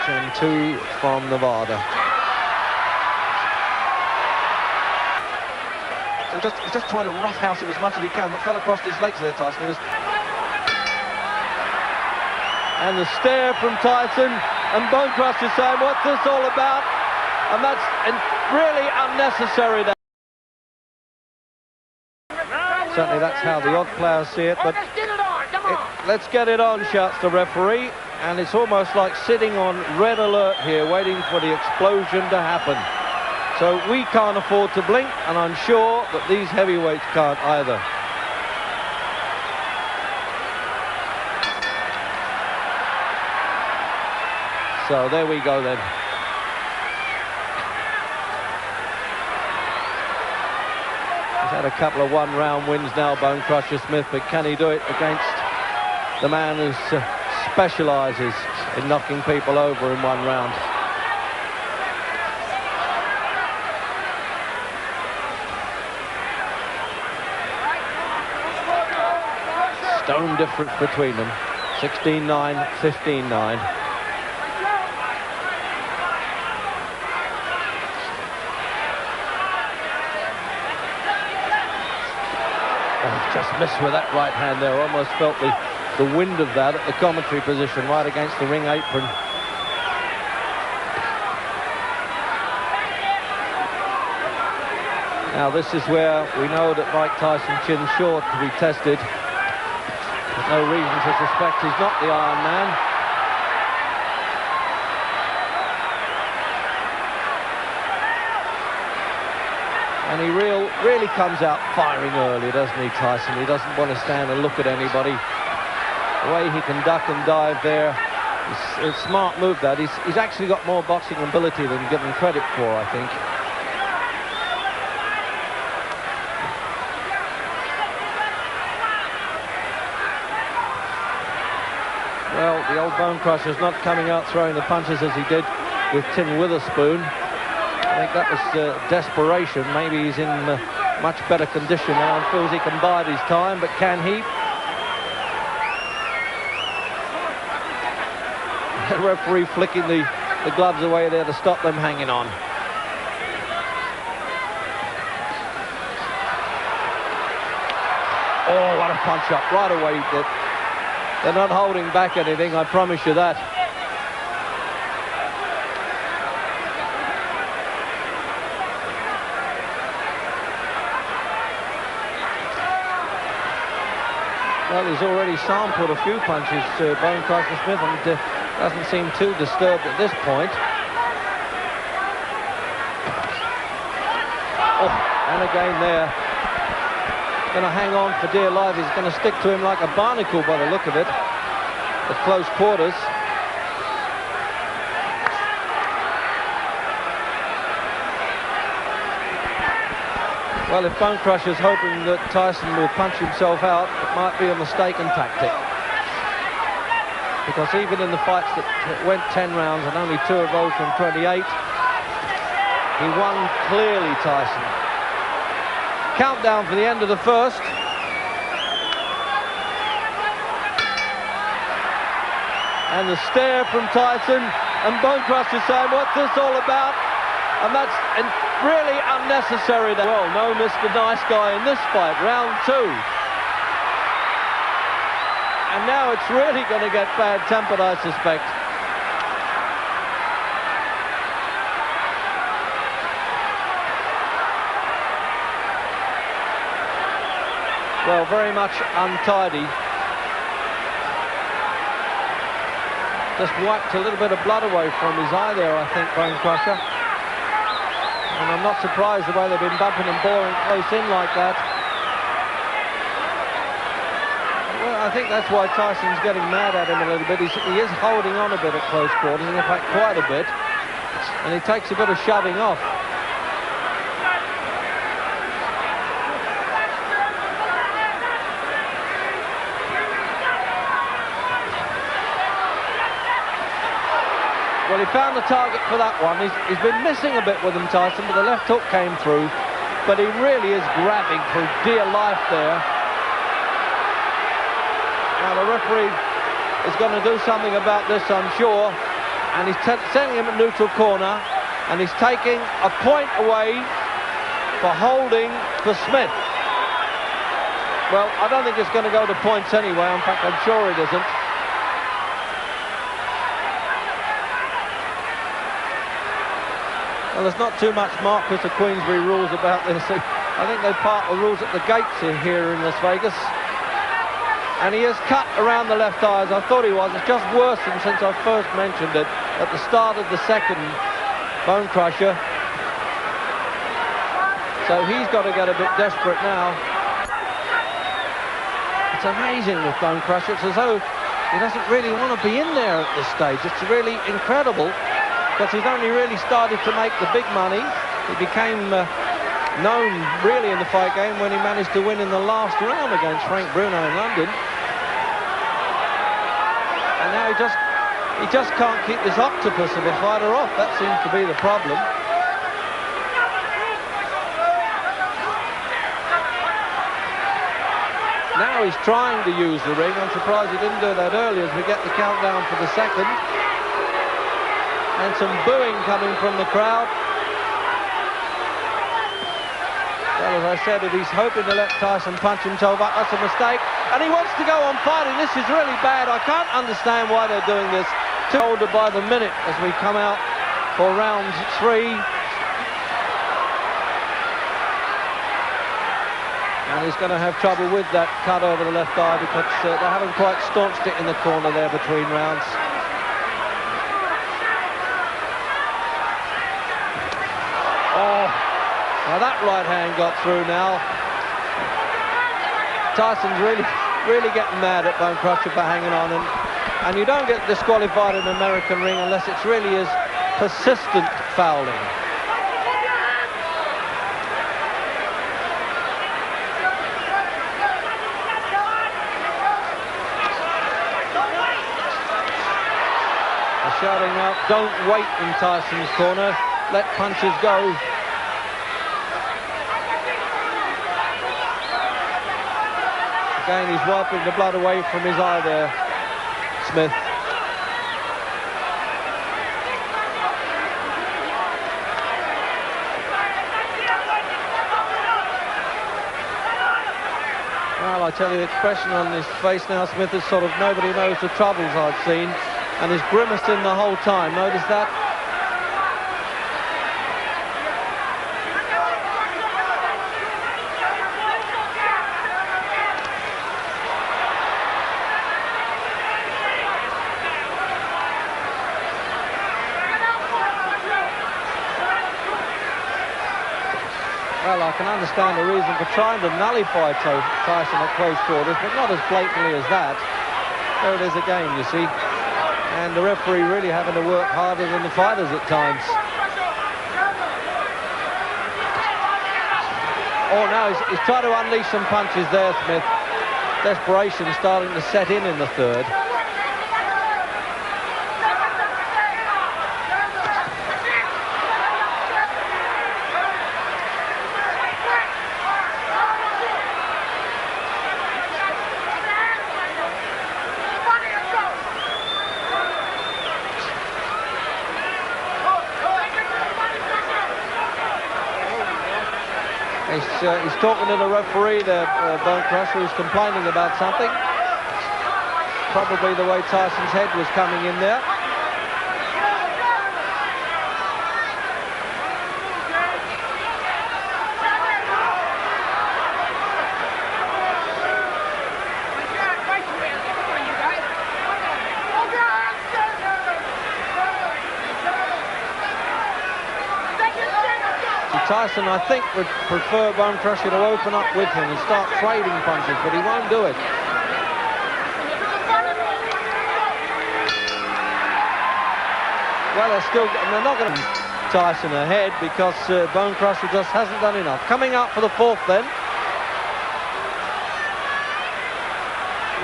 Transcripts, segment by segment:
And 2 from Nevada. So he's just trying to roughhouse it as much as he can, but fell across his legs there, Tyson. And the stare from Tyson, and Bone Crusher saying, what's this all about? And that's really unnecessary. Certainly that's how the odd players see it, but let's get it on, shouts the referee, and it's almost like sitting on red alert here, waiting for the explosion to happen. So we can't afford to blink, and I'm sure that these heavyweights can't either. So there we go then. He's had a couple of one-round wins now, Bone Crusher Smith, but can he do it against the man who specialises in knocking people over in one round? Stone difference between them, 16-9, 15-9. Just missed with that right hand there. Almost felt the wind of that at the commentary position, right against the ring apron. Now this is where we know that Mike Tyson chin's short to be tested. There's no reason to suspect he's not the Iron Man. And he really comes out firing early, doesn't he, Tyson? He doesn't want to stand and look at anybody. The way he can duck and dive there, it's a smart move that. He's actually got more boxing ability than given credit for, I think. Well, the old Bone Crusher's not coming out throwing the punches as he did with Tim Witherspoon. I think that was desperation. Maybe he's in much better condition now and feels he can bide his time, but can he? The referee flicking the gloves away there to stop them hanging on. Oh, what a punch up right away. They're not holding back anything, I promise you that. Well, he's already sampled a few punches, Bone Crusher Smith, and doesn't seem too disturbed at this point. Oh, and again there. Going to hang on for dear life. He's going to stick to him like a barnacle by the look of it at close quarters. Well, if Bone Crusher's hoping that Tyson will punch himself out, it might be a mistaken tactic. Because even in the fights that went 10 rounds, and only 2 of those from 28, he won clearly, Tyson. Countdown for the end of the first. And the stare from Tyson, and Bone Crusher saying, what's this all about? And that's really unnecessary. Well, no Mr. Nice Guy in this fight, round 2. And now it's really going to get bad-tempered, I suspect. Well, very much untidy. Just wiped a little bit of blood away from his eye there, I think, Bone Crusher. And I'm not surprised the way they've been bumping and boring close in like that. Well, I think that's why Tyson's getting mad at him a little bit. He is holding on a bit at close quarters, in fact quite a bit. And he takes a bit of shoving off. Well, he found the target for that one. He's been missing a bit with him, Tyson, but the left hook came through. But he really is grabbing for dear life there. Now, the referee is going to do something about this, I'm sure. and he's sending him a neutral corner, and he's taking a point away for holding for Smith. Well, I don't think it's going to go to points anyway. In fact, I'm sure it isn't. Well, there's not too much Marquis of Queensberry rules about this. I think they part the rules at the gates here in Las Vegas. And he has cut around the left eye, as I thought he was. It's just worsened since I first mentioned it at the start of the second Bone Crusher. So he's got to get a bit desperate now. It's amazing with Bone Crusher. It's as though he doesn't really want to be in there at this stage. It's really incredible, because he's only really started to make the big money. He became known really in the fight game when he managed to win in the last round against Frank Bruno in London. And now he just can't keep this octopus of a fighter off. That seems to be the problem. Now he's trying to use the ring. I'm surprised he didn't do that earlier, as we get the countdown for the second. And some booing coming from the crowd. Well, as I said, if he's hoping to let Tyson punch himself up, that's a mistake. And he wants to go on fighting. This is really bad. I can't understand why they're doing this. Older by the minute as we come out for round 3. And he's going to have trouble with that cut over the left eye, because they haven't quite staunched it in the corner there between rounds. Now that right hand got through now. Tyson's really getting mad at Bone Crusher for hanging on, and you don't get disqualified in an American ring unless it's really is persistent fouling. They're shouting out, "Don't wait" in Tyson's corner. Let punches go. Again, he's wiping the blood away from his eye there, Smith. Well, I tell you, the expression on his face now, Smith, is sort of nobody knows the troubles I've seen, and he's grimacing the whole time. Notice that? Well, I can understand the reason for trying to nullify Tyson at close quarters, but not as blatantly as that. There it is again, you see. And the referee really having to work harder than the fighters at times. Oh, now he's trying to unleash some punches there, Smith. Desperation starting to set in the third. He's talking to the referee there, Bone Crusher, who's complaining about something. Probably the way Tyson's head was coming in there. Tyson, I think, would prefer Bone Crusher to open up with him and start trading punches, but he won't do it. Well, they're not going to Tyson ahead, because Bone Crusher just hasn't done enough. Coming up for the fourth then.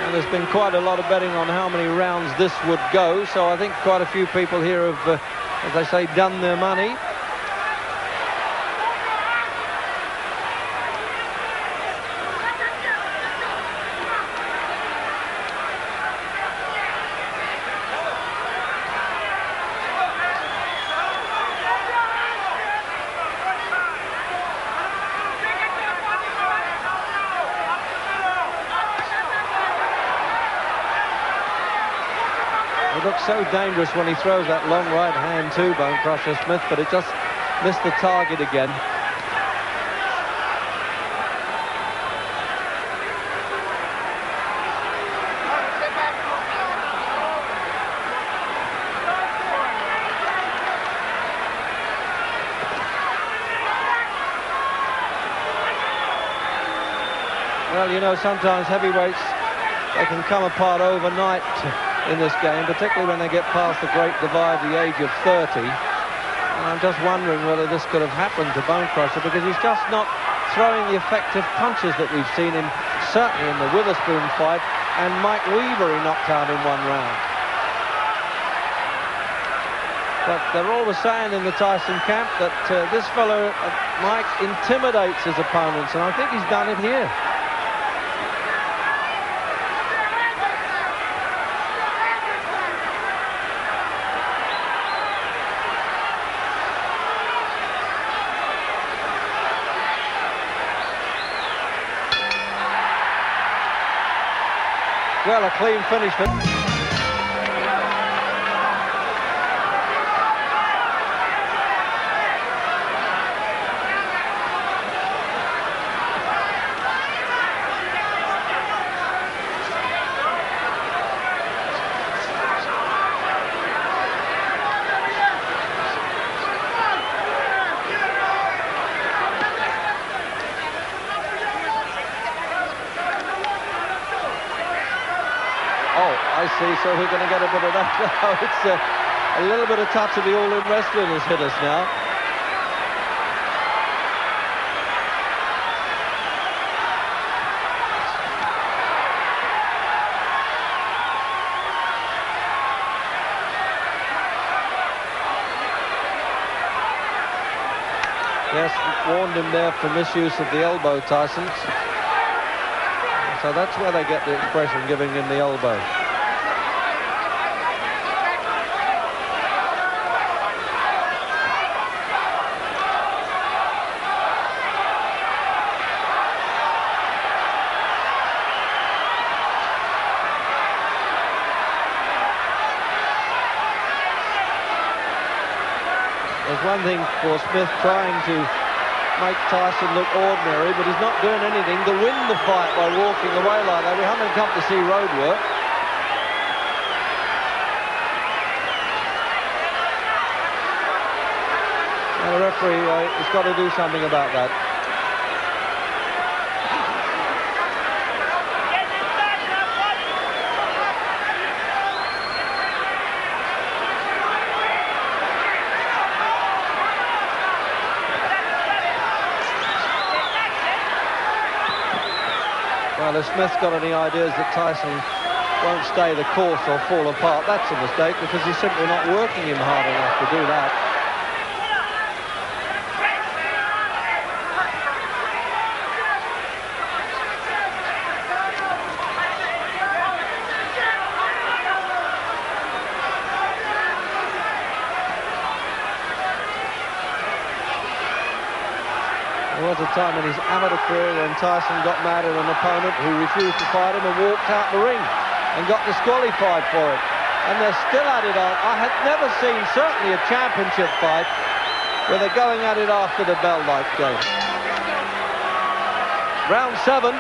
And there's been quite a lot of betting on how many rounds this would go, so I think quite a few people here have, as they say, done their money. so dangerous when he throws that long right hand too, Bone Crusher Smith, but it just missed the target again. Well, you know, sometimes heavyweights, they can come apart overnight in this game, particularly when they get past the great divide, the age of 30. And I'm just wondering whether this could have happened to Bone Crusher, because he's just not throwing the effective punches that we've seen him, certainly in the Witherspoon fight, and Mike Weaver he knocked out in one round. But they're always saying in the Tyson camp that this fellow, Mike, intimidates his opponents, and I think he's done it here. Well, a clean finish. I see, so we're going to get a bit of that now. It's a little bit of touch of the all-in wrestling has hit us now. Yes, warned him there for misuse of the elbow, Tyson. So that's where they get the expression, giving him the elbow. There's one thing for Smith trying to make Tyson look ordinary, but he's not doing anything to win the fight by walking away like that. We haven't come to see road work. And the referee has got to do something about that. Well, if Smith's got any ideas that Tyson won't stay the course or fall apart, that's a mistake, because he's simply not working him hard enough to do that. There was a time in his amateur career when Tyson got mad at an opponent who refused to fight him and walked out the ring and got disqualified for it. And they're still at it on. I had never seen, certainly, a championship fight where they're going at it after the bell like game. Round 7.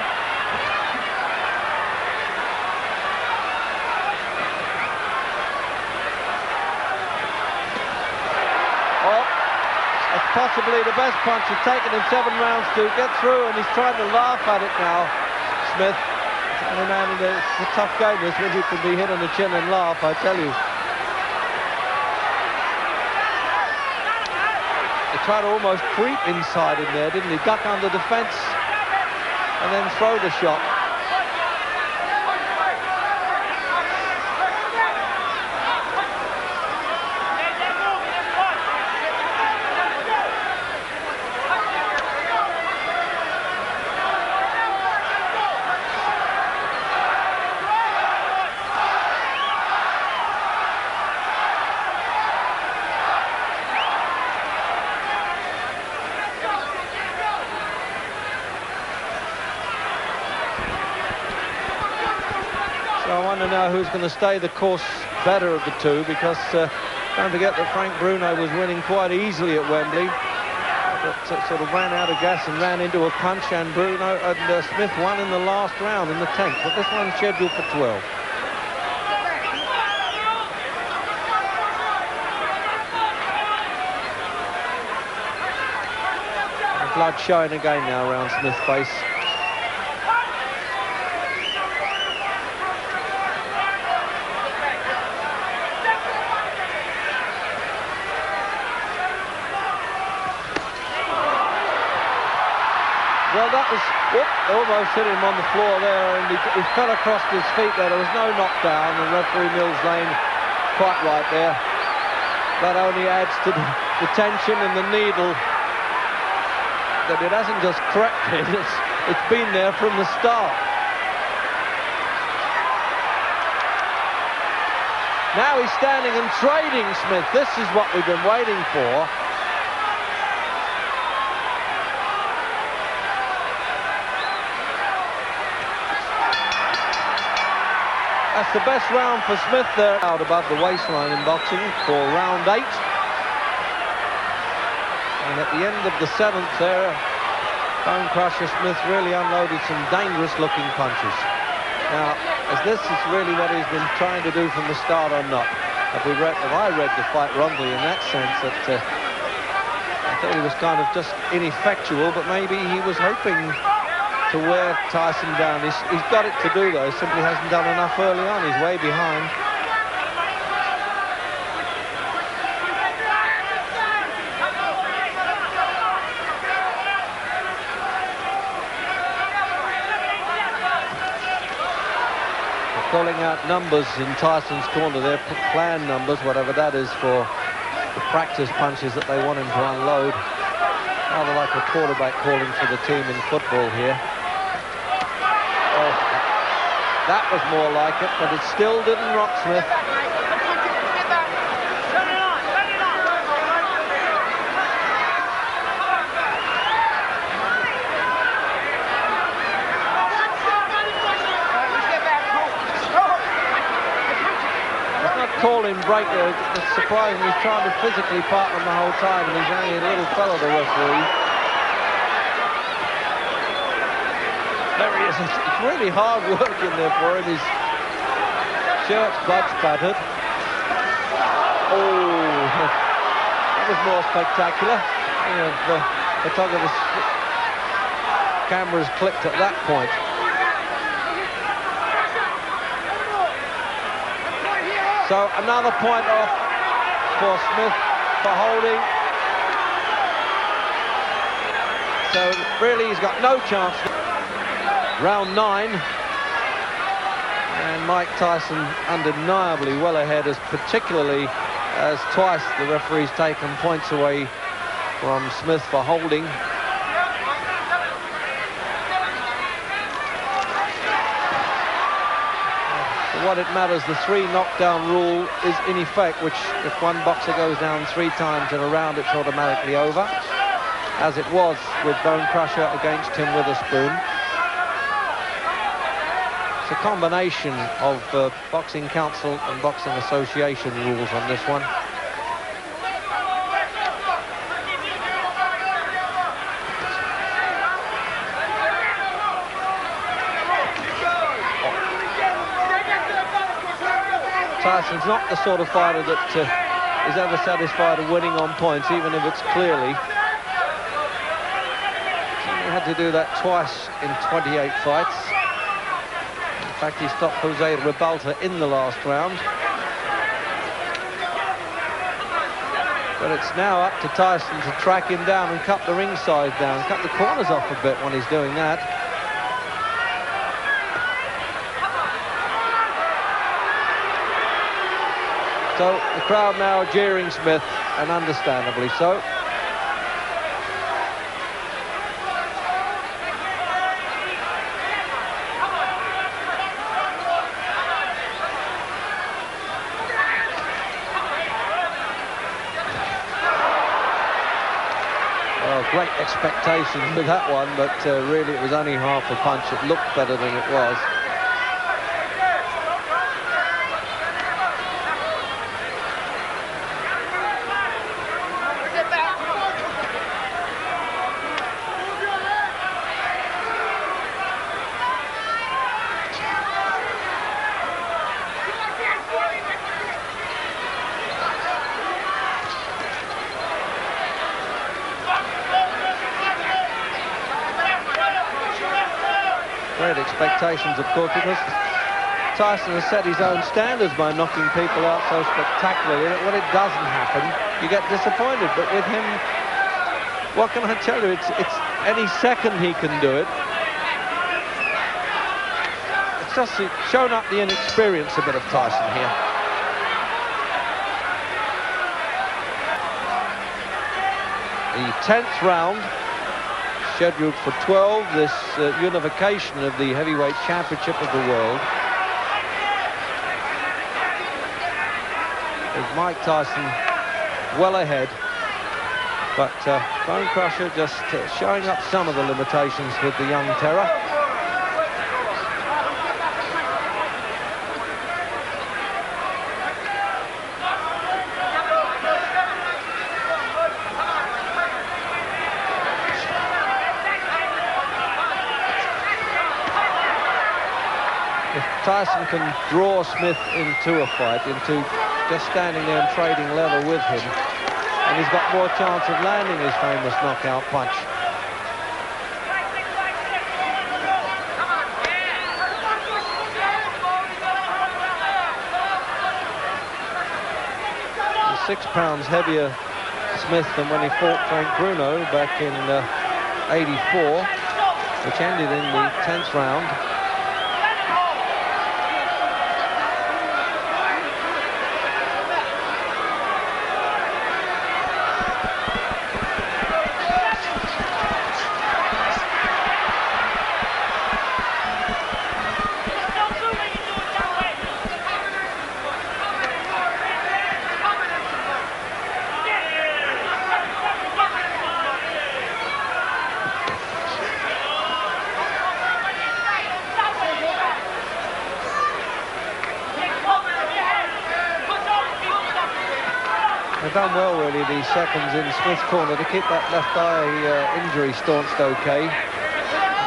Possibly the best punch. It's taken him 7 rounds to get through, and he's trying to laugh at it now, Smith. And man, it's a tough game this, when you can be hit on the chin and laugh, I tell you. He tried to almost creep inside in there, didn't he? Duck under the fence and then throw the shot. So I want to know who's going to stay the course better of the two, because don't forget that Frank Bruno was winning quite easily at Wembley, but sort of ran out of gas and ran into a punch, and Smith won in the last round, in the 10th, but this one's scheduled for 12. Blood showing again now around Smith's face. Well, that was, almost hit him on the floor there, and he fell across his feet there. There was no knockdown, and referee Mills Lane quite right there. That only adds to the tension and the needle, that it hasn't just corrected, it's been there from the start. Now he's standing and trading Smith. This is what we've been waiting for. That's the best round for Smith there, out above the waistline in boxing for round 8. And at the end of the 7th there, Bone Crusher Smith really unloaded some dangerous-looking punches. Now, is this really what he's been trying to do from the start or not? Have I read the fight wrongly in that sense, that I thought he was kind of just ineffectual, but maybe he was hoping to wear Tyson down. He's got it to do, though. Simply hasn't done enough early on. He's way behind. Calling out numbers in Tyson's corner there, plan numbers, whatever that is, for the practice punches that they want him to unload. Rather like a quarterback calling for the team in football here. Oh, that was more like it, but it still didn't rock Smith. Call him break there. It's surprising. He's trying to physically partner the whole time, and he's only a little fellow, the referee. There he is. It's really hard work in there for him. His shirt's blood spattered. Oh, that was more spectacular. The photographer's cameras clicked at that point. So another point off for Smith for holding. So really he's got no chance. Round 9. And Mike Tyson undeniably well ahead, particularly as twice the referee's taken points away from Smith for holding. What it matters, the 3 knockdown rule is in effect, which if one boxer goes down 3 times in a round, it's automatically over, as it was with Bone Crusher against Tim Witherspoon. It's a combination of Boxing Council and Boxing Association rules on this one. Tyson's not the sort of fighter that is ever satisfied of winning on points, even if it's clearly. He had to do that twice in 28 fights. In fact, he stopped Jose Ribalta in the last round. But it's now up to Tyson to track him down and cut the ring size down, cut the corners off a bit when he's doing that. So the crowd now jeering Smith, and understandably so. Well, great expectations with that one, but really it was only half a punch. It looked better than it was. great expectations, of course, because Tyson has set his own standards by knocking people out so spectacularly that when it doesn't happen, you get disappointed. But with him, what can I tell you? It's any second he can do it. It's just shown up the inexperience a bit of Tyson here. The 10th round, scheduled for 12, this unification of the heavyweight championship of the world. With Mike Tyson well ahead, but Bone Crusher just showing up some of the limitations with the young terror. If Tyson can draw Smith into a fight, into just standing there and trading level with him, and he's got more chance of landing his famous knockout punch. He's 6 pounds heavier, Smith, than when he fought Frank Bruno back in '84, which ended in the 10th round. They've done well, really, these seconds in Smith's corner to keep that left eye injury staunched okay.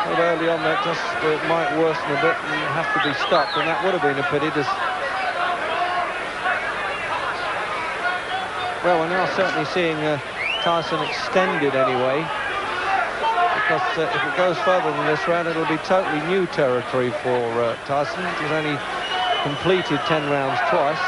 But early on that just might worsen a bit and have to be stopped, and that would have been a pity. Well, we're now certainly seeing Tyson extended anyway, because if it goes further than this round, it'll be totally new territory for Tyson. He's only completed 10 rounds twice.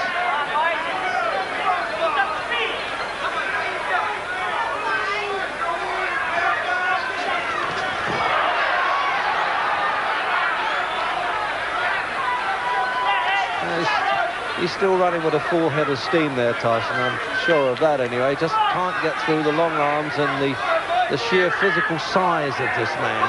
He's still running with a full head of steam there, Tyson. I'm sure of that anyway. Just can't get through the long arms and the sheer physical size of this man.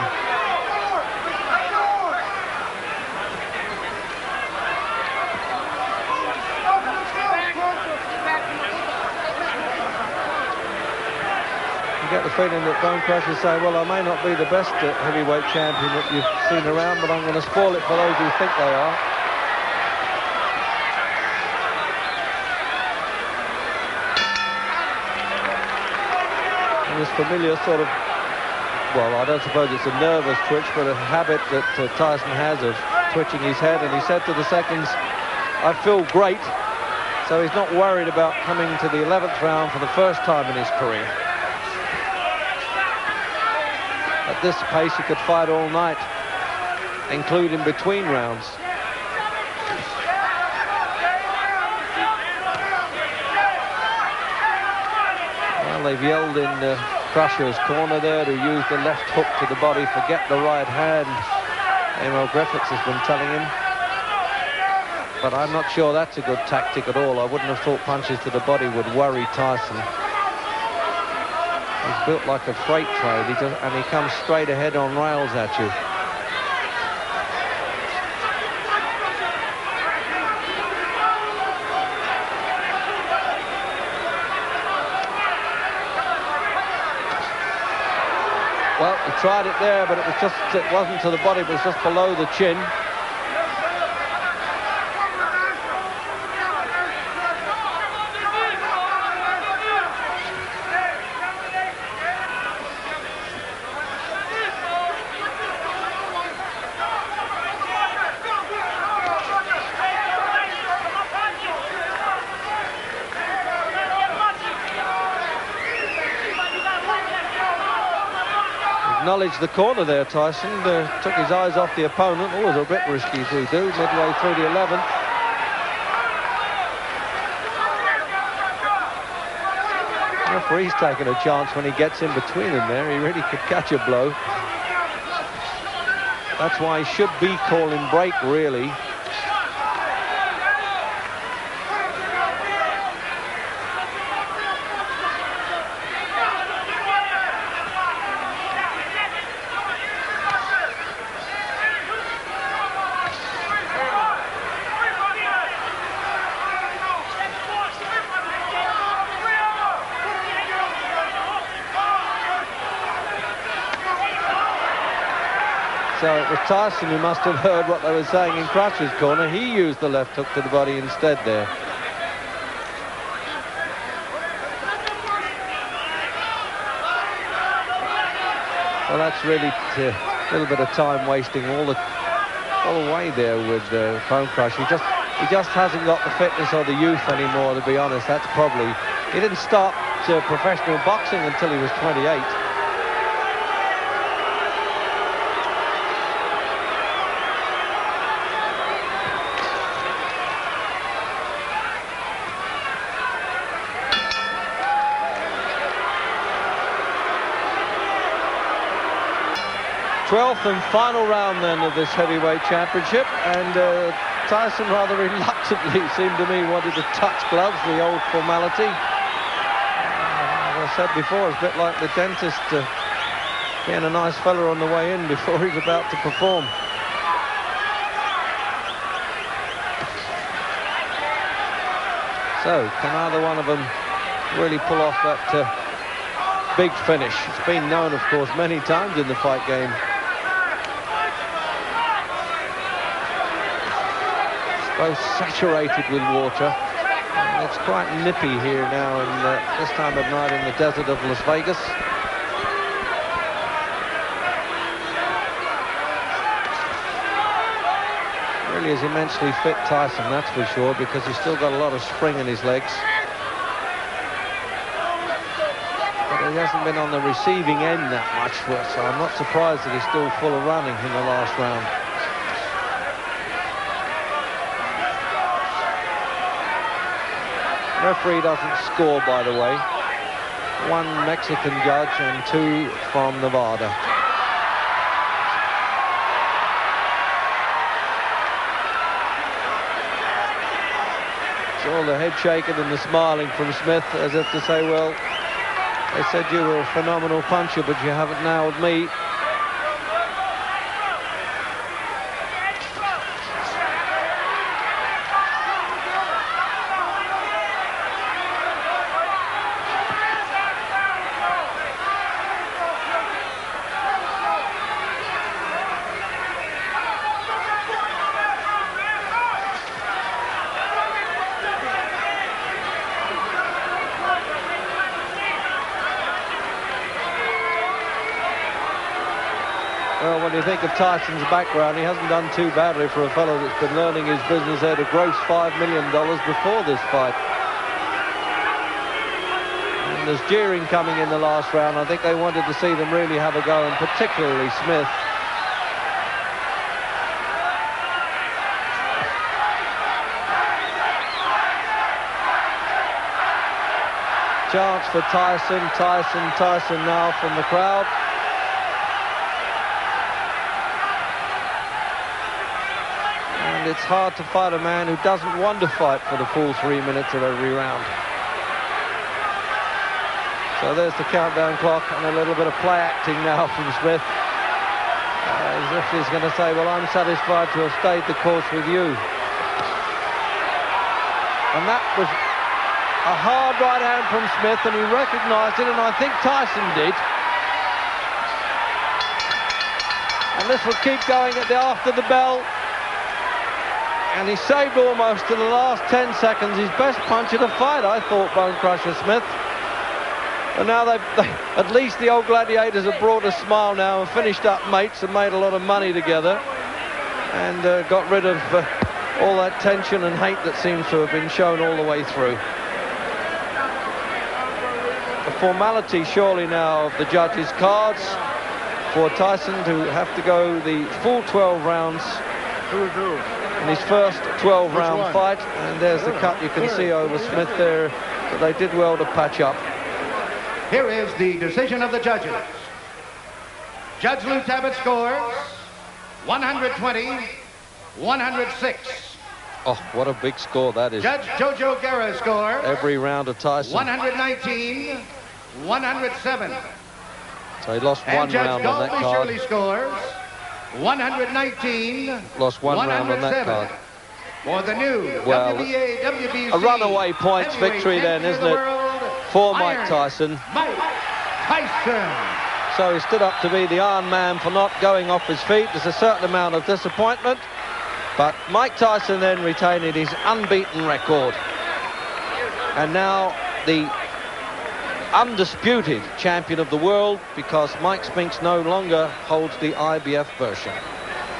You get the feeling that Bone Crusher say, well, I may not be the best heavyweight champion that you've seen around, but I'm going to spoil it for those who think they are. This familiar sort of, well, I don't suppose it's a nervous twitch, but a habit that Tyson has of twitching his head. And he said to the seconds, I feel great. So he's not worried about coming to the 11th round for the first time in his career. At this pace, he could fight all night, including between rounds. They've yelled in Crusher's corner there to use the left hook to the body, forget the right hand. Emil Griffiths has been telling him. But I'm not sure that's a good tactic at all. I wouldn't have thought punches to the body would worry Tyson. He's built like a freight train, and he comes straight ahead on rails at you. Well, he tried it there, but it wasn't to the body, but it was just below the chin. acknowledged the corner there, Tyson. Took his eyes off the opponent. Always a bit risky to do, midway through the 11th. The referee's taking a chance when he gets in between them there. He really could catch a blow. That's why he should be calling break, really. So it was Tyson who must have heard what they were saying in Crutch's corner. He used the left hook to the body instead there. Well, that's really a little bit of time wasting all the way there with Bone Crush. He just hasn't got the fitness or the youth anymore, to be honest. That's probably... He didn't start professional boxing until he was 28. Twelfth and final round then of this heavyweight championship, and Tyson rather reluctantly, it seemed to me, wanted to touch gloves, the old formality. As I said before, it's a bit like the dentist being a nice fella on the way in before he's about to perform. So, can either one of them really pull off that big finish? It's been known, of course, many times in the fight game. Both saturated with water. And it's quite nippy here now, and this time of night in the desert of Las Vegas. Really is immensely fit, Tyson, that's for sure, because he's still got a lot of spring in his legs. But he hasn't been on the receiving end that much, so I'm not surprised that he's still full of running in the last round. Referee doesn't score, by the way. One Mexican judge and two from Nevada. It's all the head shaking and the smiling from Smith, as if to say, well, they said you were a phenomenal puncher, but you haven't nailed me. Well, when you think of Tyson's background, he hasn't done too badly for a fellow that's been learning his business at a gross $5 million before this fight. And there's jeering coming in the last round. I think they wanted to see them really have a go, and particularly Smith. Chance for Tyson, Tyson now from the crowd. And it's hard to fight a man who doesn't want to fight for the full 3 minutes of every round. So there's the countdown clock, and a little bit of play acting now from Smith. As if he's going to say, well, I'm satisfied to have stayed the course with you. And that was a hard right hand from Smith, and he recognised it, and I think Tyson did. And this will keep going after the bell. And he saved almost to the last 10 seconds his best punch of the fight, I thought, Bone Crusher Smith. And now at least the old gladiators have brought a smile now and finished up mates and made a lot of money together, and got rid of all that tension and hate that seems to have been shown all the way through. The formality surely now of the judges' cards. for Tyson to have to go the full 12 rounds in his first 12-round fight. And there's the cut you can see over Smith there, but they did well to patch up. Here is the decision of the judges. Judge Lou Tabbitt scores 120-106. Oh, what a big score that is. Judge Jojo Guerra scores every round of Tyson. 119-107. So he lost one round on that card. Shirley scores 119. Lost one round on that card. For the new WBA, WBC, a runaway points victory then, isn't it, for Mike Tyson. Mike Tyson. So he stood up to be the Iron Man for not going off his feet. There's a certain amount of disappointment, but Mike Tyson then retaining his unbeaten record. And now the undisputed champion of the world, because Mike Spinks no longer holds the IBF version.